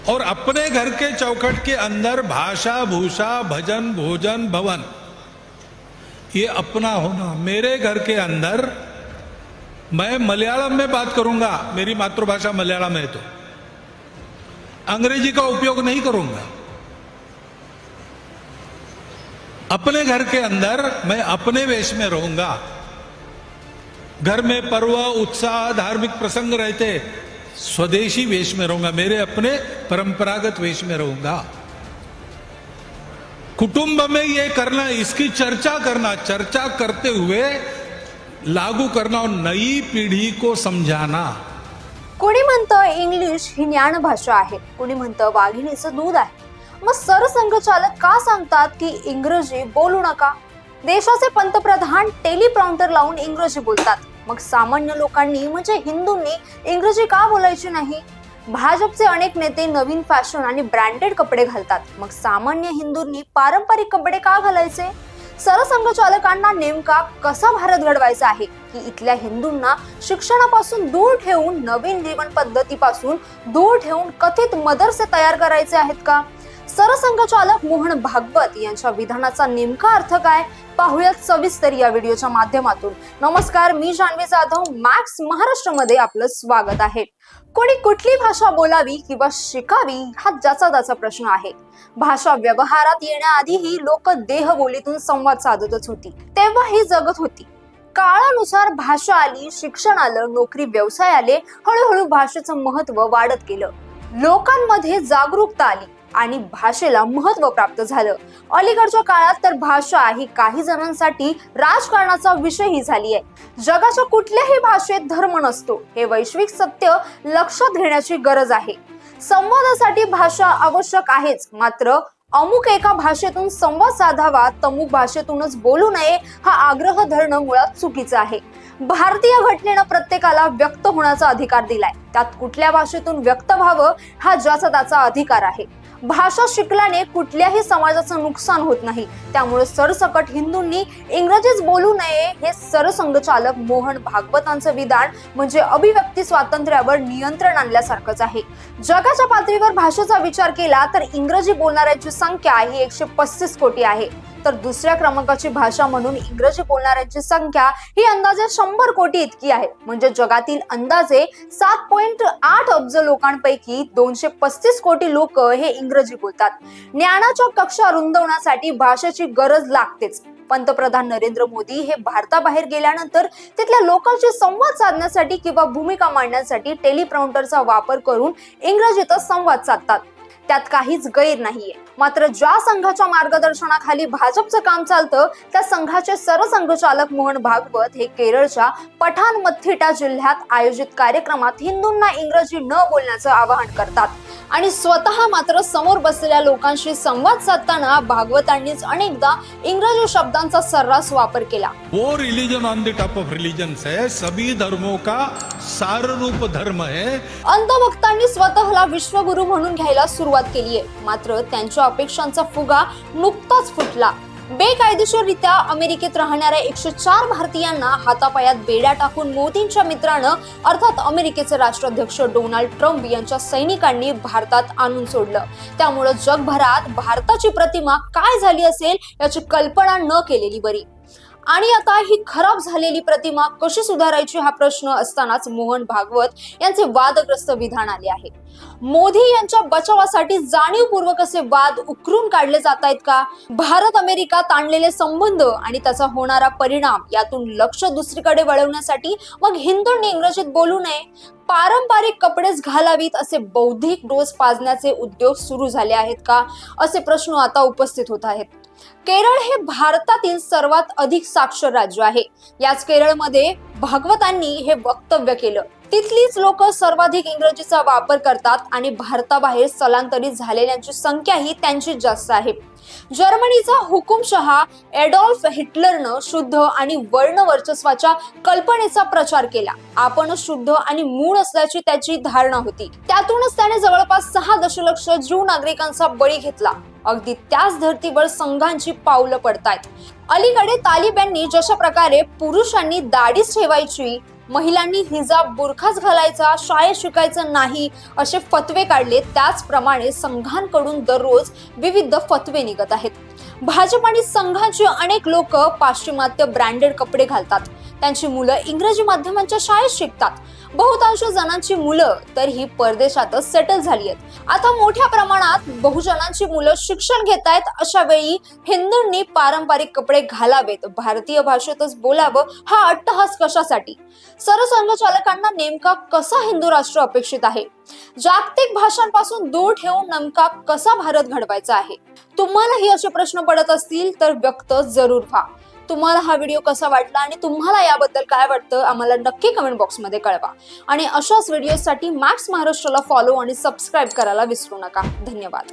और अपने घर के चौखट के अंदर भाषा भूषा भजन भोजन भवन ये अपना होना। मेरे घर के अंदर मैं मलयालम में बात करूंगा, मेरी मातृभाषा मलयालम है, तो अंग्रेजी का उपयोग नहीं करूंगा। अपने घर के अंदर मैं अपने वेश में रहूंगा। घर में पर्व उत्साह धार्मिक प्रसंग रहते, स्वदेशी वेश में रहूंगा, मेरे अपने परंपरागत वेश में रहूंगा। कुटुंब में ये करना, इसकी चर्चा करना, चर्चा करते हुए लागू करना और नई पिढी को समजाना। कोणी म्हणतं इंग्लिश ही ज्ञान भाषा आहे, कोणी म्हणतं वाघिणीचं दूध आहे। मग सरसंघचालक का सांगतात की इंग्रजी बोलू नका? देशाचे पंतप्रधान टेलिप्रॉम्प्टर लावून इंग्रजी बोलतात, मग सामान्य लोकांनी म्हणजे हिंदूंनी इंग्रजी का बोलायची नाही? भाजपचे अनेक नेते नवीन फॅशन आणि ब्रँडेड कपडे घालतात, मग सामान्य हिंदूंनी पारंपरिक कपडे का घालायचे? सरसंघचालकांना नेमका कसा भारत घडवायचा आहे की इथल्या हिंदूंना शिक्षणापासून दूर ठेवून नवीन जीवन पद्धतीपासून दूर ठेवून कथित मदरसे तयार करायचे आहेत का? सरसंघचालक मोहन भागवत यांच्या विधानाचा नेमका अर्थ काय, पाहुयात सविस्तर या व्हिडिओच्या माध्यमातून। नमस्कार, मी जान्हवी जाधव, मॅक्स महाराष्ट्रमध्ये आपलं स्वागत आहे। कोणी कुठली भाषा बोलावी किंवा शिकावी हा ज्याचा त्याचा प्रश्न आहे। भाषा व्यवहारात येण्याआधीही लोक देहबोलीतून संवाद साधतच होती, तेव्हा ही जगत होती। काळानुसार भाषा आली, शिक्षण आलं, नोकरी व्यवसाय आले, हळूहळू भाषेचं महत्व वाढत गेलं, लोकांमध्ये जागरूकता आली आणि भाषेला महत्व प्राप्त झालं। अलीकडच्या काळात तर भाषा ही काही जणांसाठी राजकारणाचा विषयही झाली आहे। जगाच्या कुठल्याही भाषेत धर्म नसतो, हे वैश्विक सत्य लक्षात घेण्याची गरज आहे। संवादासाठी भाषा आवश्यक आहेच, मात्र अमुक एका भाषेतून संवाद साधावा, तमुक भाषेतूनच बोलू नये हा आग्रह धरणं मुळात चुकीचं आहे। भारतीय घटनेनं प्रत्येकाला व्यक्त होण्याचा अधिकार दिलाय, त्यात कुठल्या भाषेतून व्यक्त व्हावं हा ज्याचा त्याचा अधिकार आहे। भाषा शिकल्याने कुठल्याही समाजाचं नुकसान होत नाही, त्यामुळे सरसकट हिंदूंनी इंग्रजीच बोलू नये हे सरसंघचालक मोहन भागवतांचं विधान म्हणजे अभिव्यक्ती स्वातंत्र्यावर नियंत्रण आणल्यासारखंच आहे। जगाच्या पातळीवर भाषेचा विचार केला तर इंग्रजी बोलणाऱ्यांची संख्या ही 135 कोटी आहे, तर दुसऱ्या क्रमांकाची भाषा म्हणून इंग्रजी बोलणाऱ्यांची संख्या ही अंदाजे 100 कोटी इतकी आहे। म्हणजे जगातील अंदाजे 7.8 अब्ज लोकांपैकी 235 कोटी लोक हे इंग्रजी बोलतात। ज्ञानाच्या कक्षा रुंदवण्यासाठी भाषेची गरज लागतेच। पंतप्रधान नरेंद्र मोदी हे भारताबाहेर गेल्यानंतर तिथल्या लोकांशी संवाद साधण्यासाठी किंवा भूमिका मांडण्यासाठी टेलिप्रॉम्प्टरचा वापर करून इंग्रजीतच संवाद साधतात, त्यात काहीच गैर नाहीये। मात्र ज्या संघाच्या मार्गदर्शनाखाली भाजपचं काम चालतं त्या संघाचे सरसंघचालक मोहन भागवत हे केरळच्या पठाणमथिट्टा जिल्ह्यात आयोजित कार्यक्रमात हिंदूंना इंग्रजी न बोलण्याचं आवाहन करतात आणि स्वतः मात्र समोर बसलेल्या लोकांशी संवाद साधताना भागवतांनीच अनेकदा इंग्रजी शब्दांचा सर्रास वापर केला। वो religion on the top of religions है, सभी धर्मों का साररूप धर्म है। अंधभक्तांनी स्वतःला विश्वगुरु म्हणून घ्यायला सुरुवात केली आहे, मात्र त्यांच्या अपेक्षांचा फुगा नुकताच फुटला। बेकायदेशीररित्या अमेरिकेत राहणाऱ्या 104 भारतीयांना हातापायात बेड्या टाकून मोदींच्या मित्रानं अर्थात अमेरिकेचे राष्ट्राध्यक्ष डोनाल्ड ट्रम्प यांच्या सैनिकांनी भारतात आणून सोडलं। त्यामुळे जगभरात भारताची प्रतिमा काय झाली असेल याची कल्पना न केलेली बरी। आणि आता ही खराब झालेली प्रतिमा कशी सुधारायची हा प्रश्न असतानाच मोहन भागवत यांचे वादग्रस्त विधान आले आहे। मोदी यांच्या बचावासाठी जाणीवपूर्वक असे वाद उकरून काढले जात आहेत का? भारत अमेरिका ताणलेले संबंध आणि त्याचा होणारा परिणाम यातून लक्ष दुसरीकडे वळवण्यासाठी मग हिंदूंनी इंग्रजीत बोलू नये, पारंपरिक कपडेच घालावीत असे बौद्धिक डोस पाजण्याचे उद्योग सुरू झाले आहेत का, असे प्रश्न आता उपस्थित होत आहेत। केरळ हे भारतातील सर्वात अधिक साक्षर राज्य आहे। याच केरळमध्ये भागवतांनी हे वक्तव्य केलं। तिथलीच लोक सर्वाधिक इंग्रजीचा वापर करतात आणि भारताबाहेर स्थलांतरित झालेल्यांची संख्याही त्यांचीच जास्त आहे। जर्मनीचा हुकुमशहा एडॉल्फ हिटलरनं शुद्ध आणि वर्ण वर्चस्वाच्या कल्पनेचा प्रचार केला। आपण शुद्ध आणि मूळ असल्याची त्याची धारणा होती, त्यातूनच त्याने जवळपास 6 दशलक्ष ज्यू नागरिकांचा बळी घेतला। अगदी त्याच धर्तीवर संघांची पावलं पडतायत। अलीकडे तालिबान्यांनी जशा प्रकारे पुरुषांनी दाढीच ठेवायची, महिलांनी हिजाब बुरखाच घालायचा, शाळेत शिकायचं नाही असे फतवे काढले. त्याचप्रमाणे संघांकडून दररोज विविध फतवे निघत आहेत. भाजप आणि संघाचे अनेक लोक पाश्चिमात्य ब्रँडेड कपडे घालतात. त्यांची मुलं इंग्रजी माध्यमांच्या शाळेत शिकतात. बहुतांश जणांची मुलं तर ही परदेशातच सेटल झाली आहेत. आता मोठ्या प्रमाणात बहुजनांची मुलं शिक्षण घेत आहेत. अशा वेळी हिंदूंनी पारंपरिक कपडे घालावेत, भारतीय भाषेतच बोलावं, हा अट्टहास कशासाठी? सरसंघचालकांना नेमका कसा हिंदू राष्ट्र अपेक्षित आहे? जागतिक भाषांपासून दूर ठेवून नेमका कसा भारत घडवायचा आहे? तुम्हालाही असे प्रश्न पडत असतील तर व्यक्त जरूर व्हा. तुम्हाला हा व्हिडिओ कसा वाटला आणि तुम्हाला याबद्दल काय वाटतं आम्हाला नक्की कमेंट बॉक्समध्ये कळवा. आणि अशाच व्हिडिओसाठी मॅक्स महाराष्ट्राला फॉलो आणि सबस्क्राईब करायला विसरू नका. धन्यवाद.